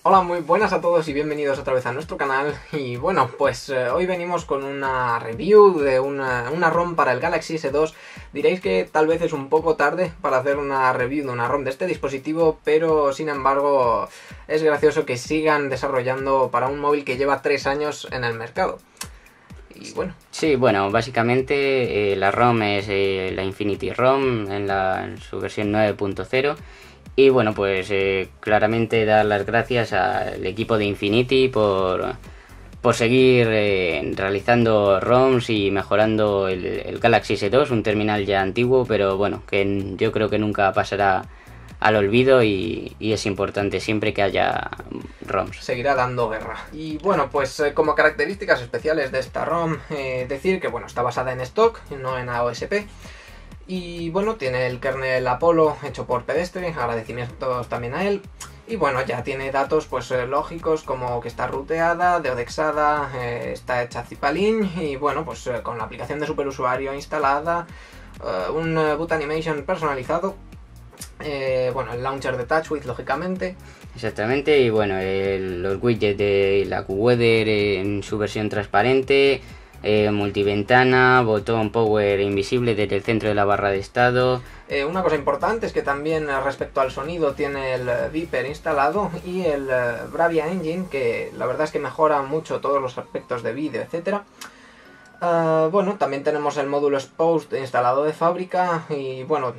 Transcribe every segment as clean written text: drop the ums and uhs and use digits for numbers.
Hola, muy buenas a todos y bienvenidos otra vez a nuestro canal. Y bueno, pues hoy venimos con una review de una ROM para el Galaxy S2. Diréis que tal vez es un poco tarde para hacer una review de una ROM de este dispositivo, pero sin embargo es gracioso que sigan desarrollando para un móvil que lleva 3 años en el mercado. Y bueno. Sí, bueno, básicamente la ROM es la Infinity ROM en su versión 9.0. Y bueno, pues claramente dar las gracias al equipo de Infinity por seguir realizando ROMs y mejorando el Galaxy S2, un terminal ya antiguo, pero bueno, que yo creo que nunca pasará al olvido y es importante siempre que haya ROMs. Seguirá dando guerra. Y bueno, pues como características especiales de esta ROM, decir que bueno, está basada en stock, no en AOSP. Y bueno, tiene el kernel Apollo hecho por Pedestre, agradecimientos también a él. Y bueno, ya tiene datos pues lógicos como que está ruteada, deodexada, está hecha Zipalin y bueno, pues con la aplicación de superusuario instalada, un boot animation personalizado, bueno, el launcher de TouchWiz lógicamente. Exactamente, y bueno, los widgets de la QWeather en su versión transparente, multiventana, botón power invisible desde el centro de la barra de estado. Una cosa importante es que también respecto al sonido tiene el Viper instalado y el Bravia Engine, que la verdad es que mejora mucho todos los aspectos de vídeo, etcétera. Bueno, también tenemos el módulo Exposed instalado de fábrica y bueno,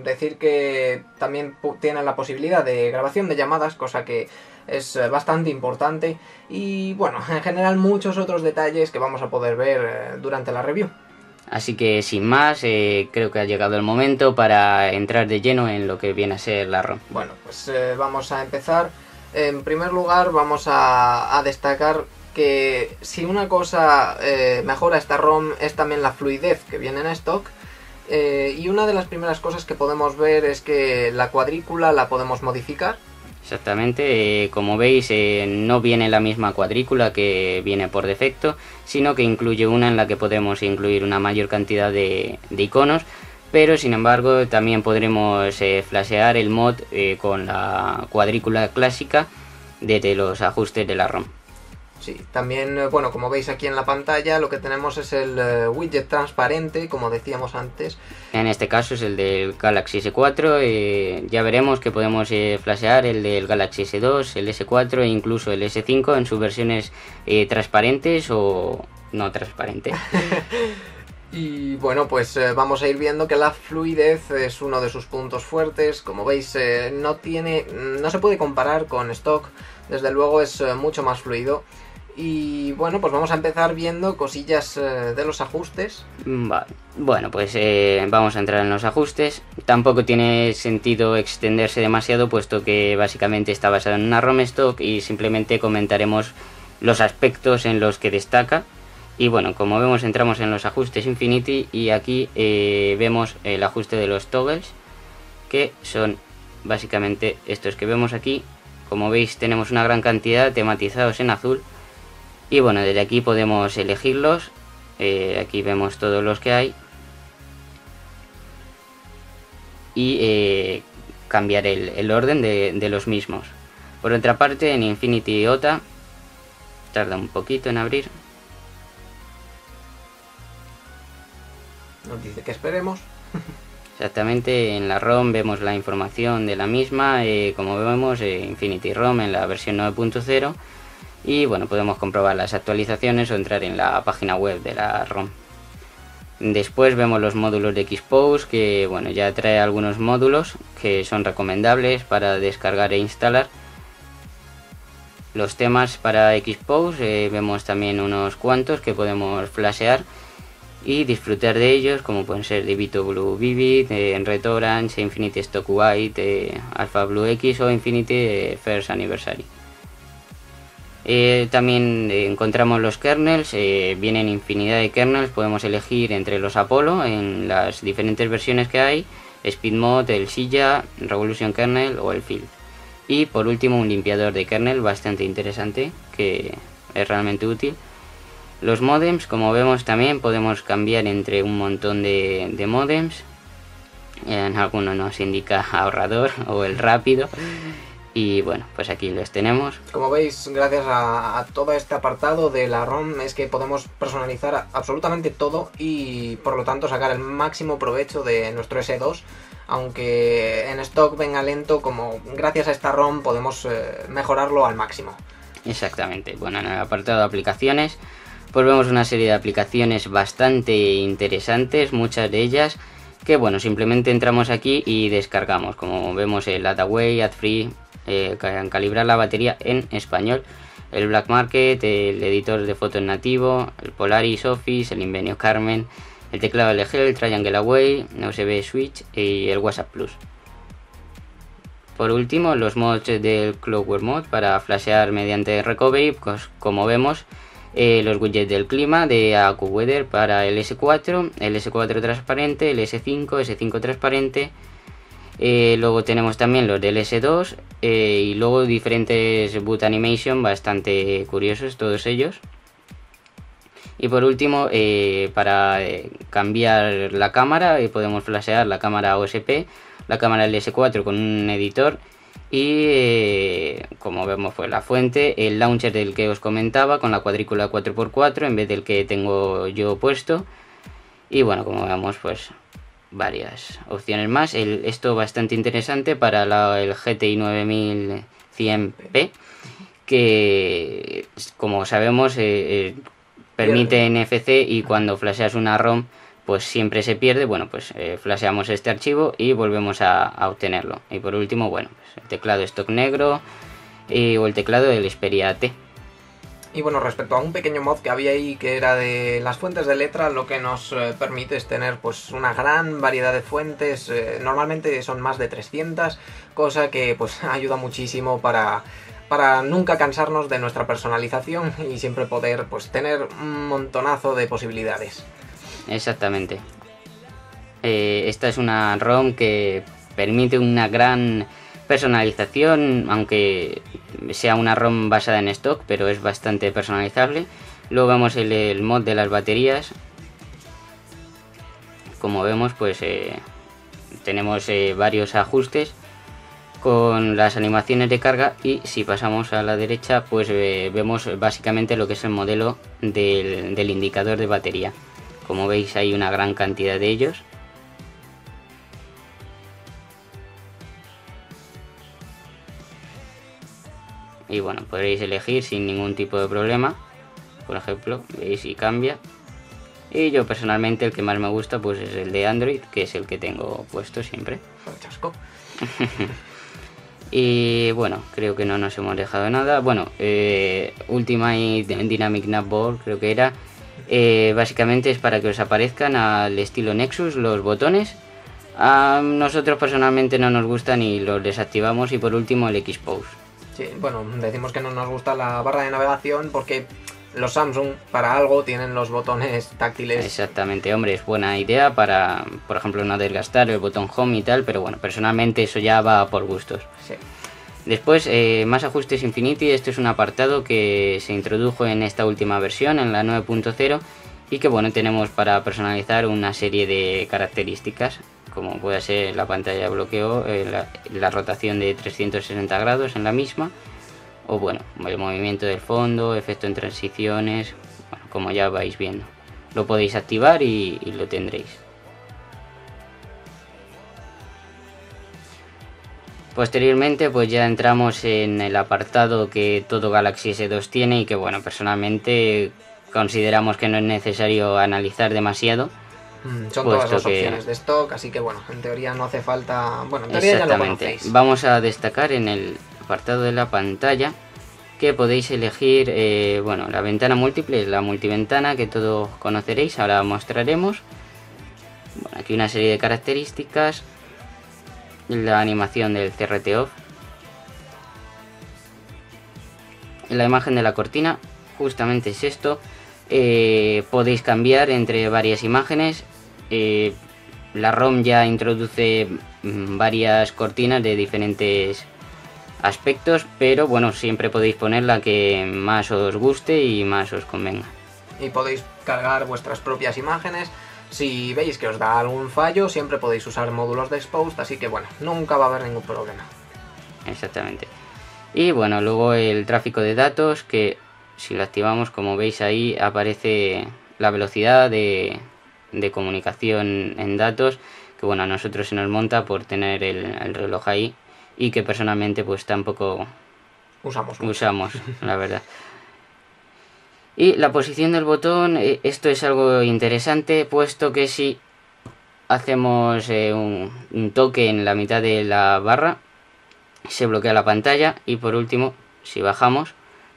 decir que también tiene la posibilidad de grabación de llamadas, cosa que es bastante importante y bueno, en general muchos otros detalles que vamos a poder ver durante la review. Así que sin más, creo que ha llegado el momento para entrar de lleno en lo que viene a ser la ROM. Bueno, pues vamos a empezar. En primer lugar vamos a destacar que si una cosa mejora esta ROM es también la fluidez que viene en stock. Y una de las primeras cosas que podemos ver es que la cuadrícula la podemos modificar. Exactamente, como veis no viene la misma cuadrícula que viene por defecto, sino que incluye una en la que podemos incluir una mayor cantidad de iconos, pero sin embargo también podremos flashear el mod con la cuadrícula clásica desde los ajustes de la ROM. Sí, también, bueno, como veis aquí en la pantalla, lo que tenemos es el widget transparente, como decíamos antes. En este caso es el del Galaxy S4, ya veremos que podemos flashear el del Galaxy S2, el S4 e incluso el S5 en sus versiones transparentes o no transparentes. Y bueno, pues vamos a ir viendo que la fluidez es uno de sus puntos fuertes. Como veis, no se puede comparar con stock, desde luego es mucho más fluido. Y bueno, pues vamos a empezar viendo cosillas de los ajustes. Vale. Bueno, pues vamos a entrar en los ajustes. Tampoco tiene sentido extenderse demasiado, puesto que básicamente está basado en una ROM stock y simplemente comentaremos los aspectos en los que destaca. Y bueno, como vemos, entramos en los ajustes Infinity y aquí vemos el ajuste de los toggles, que son básicamente estos que vemos aquí. Como veis, tenemos una gran cantidad tematizados en azul. Y bueno, desde aquí podemos elegirlos. Aquí vemos todos los que hay. Y cambiar el orden de los mismos. Por otra parte, en Infinity OTA tarda un poquito en abrir. Nos dice que esperemos. Exactamente, en la ROM vemos la información de la misma. Como vemos, Infinity ROM en la versión 9.0. Y bueno, podemos comprobar las actualizaciones o entrar en la página web de la ROM. Después vemos los módulos de Xpose, que bueno, ya trae algunos módulos que son recomendables para descargar e instalar. Los temas para Xpose, vemos también unos cuantos que podemos flashear y disfrutar de ellos, como pueden ser Devito Blue Vivid, Red Orange, Infinity Stock White, Alpha Blue X o Infinity First Anniversary. También encontramos los kernels, vienen infinidad de kernels, podemos elegir entre los Apollo en las diferentes versiones que hay, SpeedMod, el Silla, Revolution Kernel o el Field. Y por último un limpiador de kernel bastante interesante, que es realmente útil. Los modems, como vemos, también podemos cambiar entre un montón de modems. En algunos nos indica ahorrador o el rápido. Y bueno, pues aquí los tenemos. Como veis, gracias a todo este apartado de la ROM es que podemos personalizar absolutamente todo y por lo tanto sacar el máximo provecho de nuestro S2, aunque en stock venga lento, como gracias a esta ROM podemos mejorarlo al máximo. Exactamente. Bueno, en el apartado de aplicaciones pues vemos una serie de aplicaciones bastante interesantes, muchas de ellas que bueno, simplemente entramos aquí y descargamos, como vemos el AdAway, AdFree, calibrar la batería en español, el Black Market, el editor de fotos nativo, el Polaris Office, el Invenio Carmen, el teclado LG, el Triangle Away, USB Switch y el WhatsApp Plus. Por último, los mods del Clockwork Mod para flashear mediante recovery, pues, como vemos, los widgets del clima de AccuWeather para el S4, el S4 transparente, el S5, S5 transparente. Luego tenemos también los del S2 y luego diferentes boot animation bastante curiosos todos ellos. Y por último, para cambiar la cámara, podemos flashear la cámara OSP, la cámara LS4 con un editor y como vemos pues la fuente, el launcher del que os comentaba con la cuadrícula 4x4 en vez del que tengo yo puesto. Y bueno, como vemos pues varias opciones más. Esto bastante interesante para el GTI 9100P, que como sabemos permite NFC y cuando flasheas una ROM pues siempre se pierde. Bueno, pues flasheamos este archivo y volvemos a obtenerlo. Y por último, bueno, pues el teclado stock negro o el teclado del Xperia T. Y bueno, respecto a un pequeño mod que había ahí que era de las fuentes de letra, lo que nos permite es tener pues una gran variedad de fuentes, normalmente son más de 300, cosa que pues ayuda muchísimo para nunca cansarnos de nuestra personalización y siempre poder pues tener un montonazo de posibilidades. Exactamente. Esta es una ROM que permite una gran personalización, aunque sea una ROM basada en stock, pero es bastante personalizable. Luego vemos el mod de las baterías. Como vemos pues tenemos varios ajustes con las animaciones de carga, y si pasamos a la derecha pues vemos básicamente lo que es el modelo del indicador de batería. Como veis hay una gran cantidad de ellos. Y bueno, podréis elegir sin ningún tipo de problema. Por ejemplo, veis y cambia. Y yo personalmente el que más me gusta pues es el de Android, que es el que tengo puesto siempre. Chasco. Y bueno, creo que no nos hemos dejado nada. Bueno, Ultimate Dynamic Navboard creo que era. Básicamente es para que os aparezcan al estilo Nexus los botones. A nosotros personalmente no nos gustan y los desactivamos. Y por último el Xpose. Sí, bueno, decimos que no nos gusta la barra de navegación porque los Samsung para algo tienen los botones táctiles. Exactamente, hombre, es buena idea para, por ejemplo, no desgastar el botón Home y tal, pero bueno, personalmente eso ya va por gustos. Sí. Después, más ajustes Infinity. Este es un apartado que se introdujo en esta última versión, en la 9.0, y que bueno, tenemos para personalizar una serie de características, como puede ser la pantalla de bloqueo, la rotación de 360 grados en la misma, o bueno, el movimiento del fondo, efecto en transiciones, bueno, como ya vais viendo. Lo podéis activar y lo tendréis. Posteriormente pues ya entramos en el apartado que todo Galaxy S2 tiene y que bueno, personalmente consideramos que no es necesario analizar demasiado. Son todas las opciones de stock, así que bueno, en teoría no hace falta... Bueno, en teoría ya lo conocéis. Vamos a destacar en el apartado de la pantalla que podéis elegir, bueno, la ventana múltiple, la multiventana que todos conoceréis, ahora mostraremos. Bueno, aquí una serie de características, la animación del CRT off, la imagen de la cortina, justamente es esto. Podéis cambiar entre varias imágenes. La ROM ya introduce varias cortinas de diferentes aspectos, pero bueno, siempre podéis poner la que más os guste y más os convenga. Y podéis cargar vuestras propias imágenes. Si veis que os da algún fallo, siempre podéis usar módulos de Xposed, así que bueno, nunca va a haber ningún problema. Exactamente. Y bueno, luego el tráfico de datos, que si lo activamos, como veis ahí, aparece la velocidad de comunicación en datos, que bueno, a nosotros se nos monta por tener el reloj ahí, y que personalmente pues tampoco usamos la verdad. Y la posición del botón, esto es algo interesante, puesto que si hacemos un toque en la mitad de la barra, se bloquea la pantalla, y por último, si bajamos,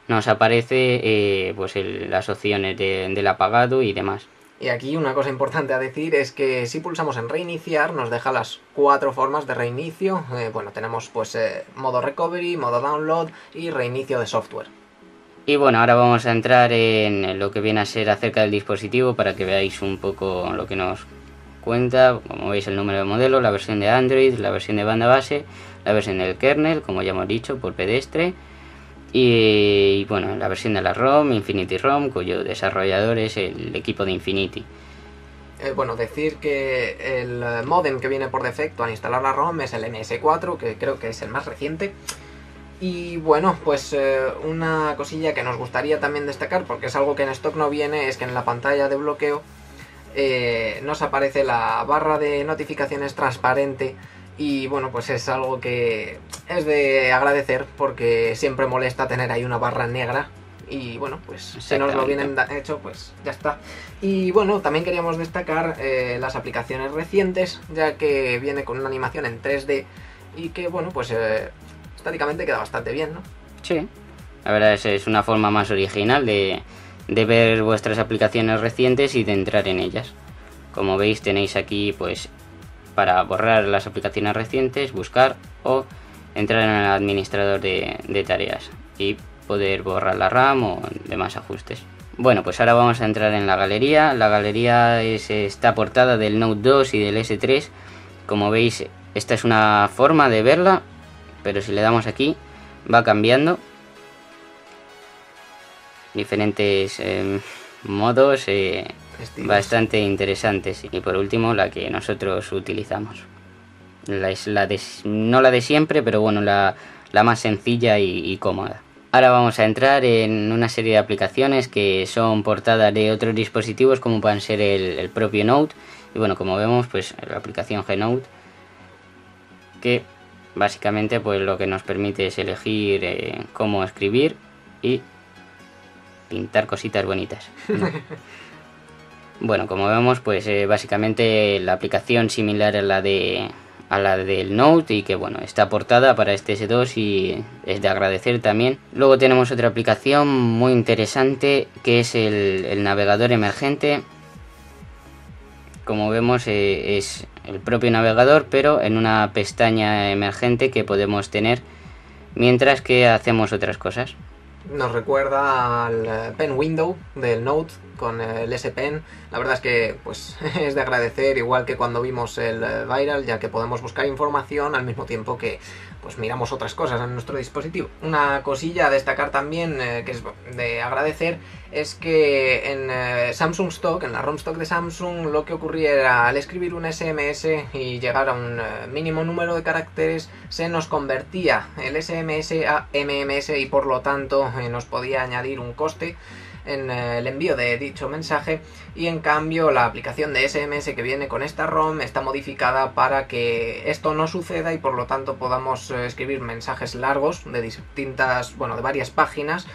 nos aparece pues las opciones del apagado y demás. Y aquí una cosa importante a decir es que si pulsamos en reiniciar nos deja las 4 formas de reinicio. Bueno, tenemos pues modo recovery, modo download y reinicio de software. Y bueno, ahora vamos a entrar en lo que viene a ser acerca del dispositivo para que veáis un poco lo que nos cuenta. Como veis, el número de modelo, la versión de Android, la versión de banda base, la versión del kernel, como ya hemos dicho, por pedestre. Y bueno, la versión de la ROM, Infinity ROM, cuyo desarrollador es el equipo de Infinity. Bueno, decir que el modem que viene por defecto al instalar la ROM es el MS4, que creo que es el más reciente. Y bueno, pues una cosilla que nos gustaría también destacar, porque es algo que en stock no viene, es que en la pantalla de bloqueo nos aparece la barra de notificaciones transparente. Y bueno, pues es algo que es de agradecer, porque siempre molesta tener ahí una barra negra. Y bueno, pues si nos lo vienen hecho, pues ya está. Y bueno, también queríamos destacar las aplicaciones recientes, ya que viene con una animación en 3D y que bueno, pues estáticamente queda bastante bien, ¿no? Sí, la verdad es una forma más original de ver vuestras aplicaciones recientes y de entrar en ellas. Como veis, tenéis aquí pues para borrar las aplicaciones recientes, buscar o entrar en el administrador de tareas y poder borrar la RAM o demás ajustes. Bueno, pues ahora vamos a entrar en la galería. La galería está portada del Note 2 y del S3. Como veis, esta es una forma de verla, pero si le damos aquí va cambiando. Diferentes modos bastante interesantes. Y por último, la que nosotros utilizamos. No la de siempre, pero bueno, la más sencilla y cómoda. Ahora vamos a entrar en una serie de aplicaciones que son portadas de otros dispositivos, como pueden ser el propio Note. Y bueno, como vemos, pues la aplicación Gnote, que básicamente pues lo que nos permite es elegir cómo escribir y pintar cositas bonitas. Bueno, como vemos, pues básicamente la aplicación similar a la del Note, y que bueno, está portada para este S2 y es de agradecer también. Luego tenemos otra aplicación muy interesante, que es el navegador emergente. Como vemos, es el propio navegador, pero en una pestaña emergente que podemos tener mientras que hacemos otras cosas. Nos recuerda al Pen Window del Note con el S Pen. La verdad es que pues es de agradecer, igual que cuando vimos el Viral, ya que podemos buscar información al mismo tiempo que pues miramos otras cosas en nuestro dispositivo. Una cosilla a destacar también que es de agradecer es que en Samsung Stock, en la ROM Stock de Samsung, lo que ocurría era al escribir un SMS y llegar a un mínimo número de caracteres, se nos convertía el SMS a MMS y por lo tanto nos podía añadir un coste en el envío de dicho mensaje, y en cambio la aplicación de SMS que viene con esta ROM está modificada para que esto no suceda y por lo tanto podamos escribir mensajes largos de distintas, bueno, de varias páginas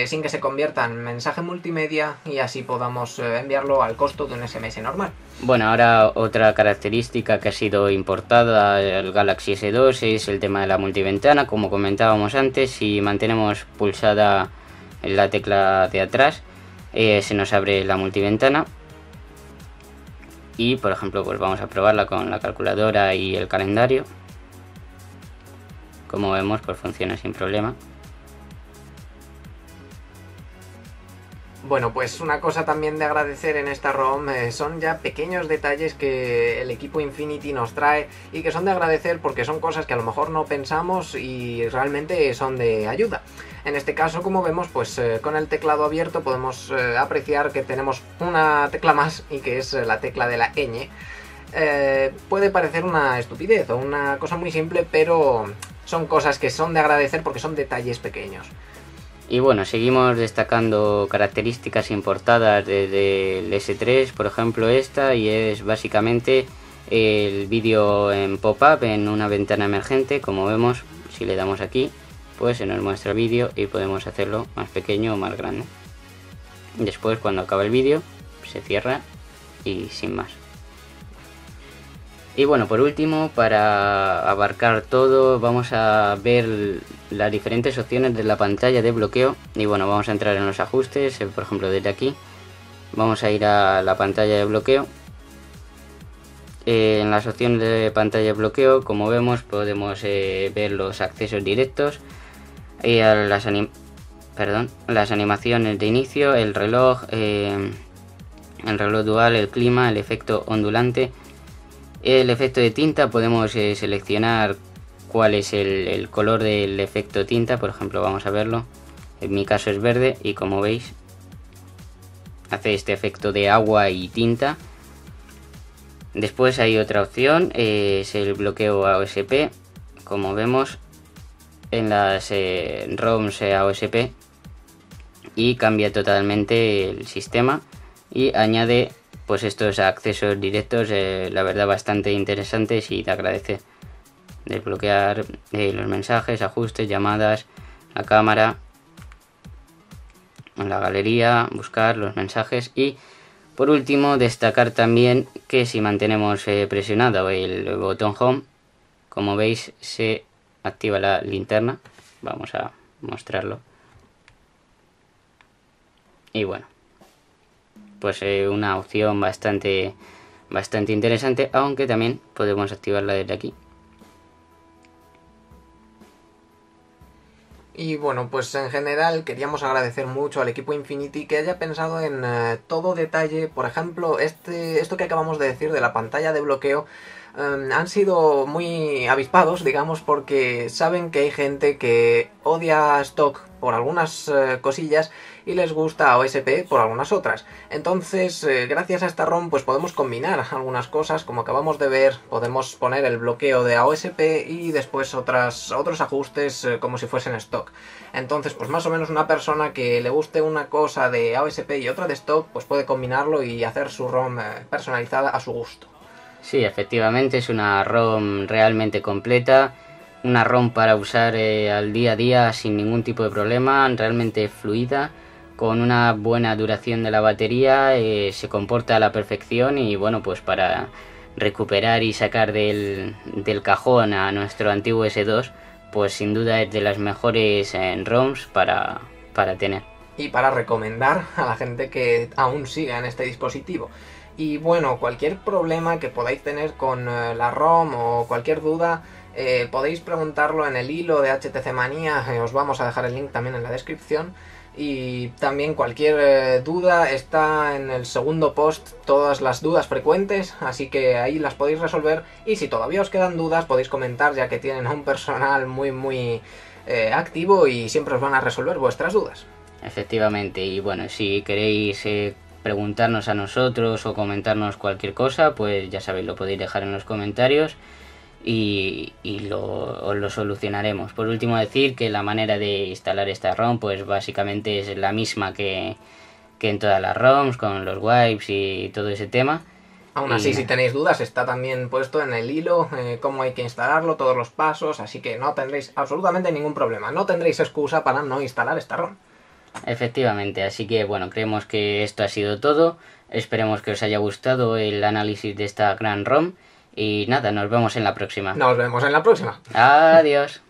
sin que se convierta en mensaje multimedia y así podamos enviarlo al costo de un SMS normal. Bueno, ahora otra característica que ha sido importada al Galaxy S2 es el tema de la multiventana. Como comentábamos antes, si mantenemos pulsada en la tecla de atrás se nos abre la multiventana y por ejemplo pues vamos a probarla con la calculadora y el calendario. Como vemos, pues funciona sin problema. Bueno, pues una cosa también de agradecer en esta ROM son ya pequeños detalles que el equipo Infinity nos trae y que son de agradecer porque son cosas que a lo mejor no pensamos y realmente son de ayuda. En este caso, como vemos, pues con el teclado abierto podemos apreciar que tenemos una tecla más y que es la tecla de la ñ. Puede parecer una estupidez o una cosa muy simple, pero son cosas que son de agradecer porque son detalles pequeños. Y bueno, seguimos destacando características importadas desde el S3, por ejemplo esta, y es básicamente el vídeo en pop-up en una ventana emergente. Como vemos, si le damos aquí, pues se nos muestra el vídeo y podemos hacerlo más pequeño o más grande. Después, cuando acaba el vídeo, se cierra y sin más. Y bueno, por último, para abarcar todo, vamos a ver las diferentes opciones de la pantalla de bloqueo. Y bueno, vamos a entrar en los ajustes, por ejemplo desde aquí. Vamos a ir a la pantalla de bloqueo. En las opciones de pantalla de bloqueo, como vemos, podemos ver los accesos directos, las animaciones de inicio, el reloj dual, el clima, el efecto ondulante. El efecto de tinta, podemos seleccionar cuál es el color del efecto tinta. Por ejemplo, vamos a verlo, en mi caso es verde y como veis hace este efecto de agua y tinta. Después hay otra opción, es el bloqueo AOSP. Como vemos en las ROMs AOSP, y cambia totalmente el sistema y añade pues estos accesos directos, la verdad bastante interesantes y de agradecer. Desbloquear los mensajes, ajustes, llamadas, la cámara, la galería, buscar los mensajes. Y por último, destacar también que si mantenemos presionado el botón Home, como veis se activa la linterna. Vamos a mostrarlo. Y bueno, pues una opción bastante interesante, aunque también podemos activarla desde aquí. Y bueno, pues en general queríamos agradecer mucho al equipo Infinity que haya pensado en todo detalle. Por ejemplo, esto que acabamos de decir de la pantalla de bloqueo, han sido muy avispados, digamos, porque saben que hay gente que odia stock por algunas cosillas y les gusta OSP por algunas otras. Entonces, gracias a esta ROM, pues podemos combinar algunas cosas, como acabamos de ver. Podemos poner el bloqueo de AOSP y después otros ajustes como si fuesen stock. Entonces, pues más o menos una persona que le guste una cosa de AOSP y otra de stock, pues puede combinarlo y hacer su ROM personalizada a su gusto. Sí, efectivamente es una ROM realmente completa, una ROM para usar al día a día sin ningún tipo de problema, realmente fluida, con una buena duración de la batería, se comporta a la perfección y bueno, pues para recuperar y sacar del cajón a nuestro antiguo S2, pues sin duda es de las mejores ROMs para tener. Y para recomendar a la gente que aún siga en este dispositivo. Y bueno, cualquier problema que podáis tener con la ROM o cualquier duda, podéis preguntarlo en el hilo de HTC Manía, os vamos a dejar el link también en la descripción. Y también cualquier duda está en el segundo post, todas las dudas frecuentes, así que ahí las podéis resolver. Y si todavía os quedan dudas podéis comentar, ya que tienen un personal muy activo y siempre os van a resolver vuestras dudas. Efectivamente, y bueno, si queréis preguntarnos a nosotros o comentarnos cualquier cosa, pues ya sabéis, lo podéis dejar en los comentarios y os lo solucionaremos. Por último, decir que la manera de instalar esta ROM pues básicamente es la misma que en todas las ROMs, con los wipes y todo ese tema. Aún así, si tenéis dudas, está también puesto en el hilo cómo hay que instalarlo, todos los pasos, así que no tendréis absolutamente ningún problema, no tendréis excusa para no instalar esta ROM. Efectivamente, así que bueno, creemos que esto ha sido todo. Esperemos que os haya gustado el análisis de esta gran ROM. Y nada, nos vemos en la próxima. Nos vemos en la próxima. Adiós.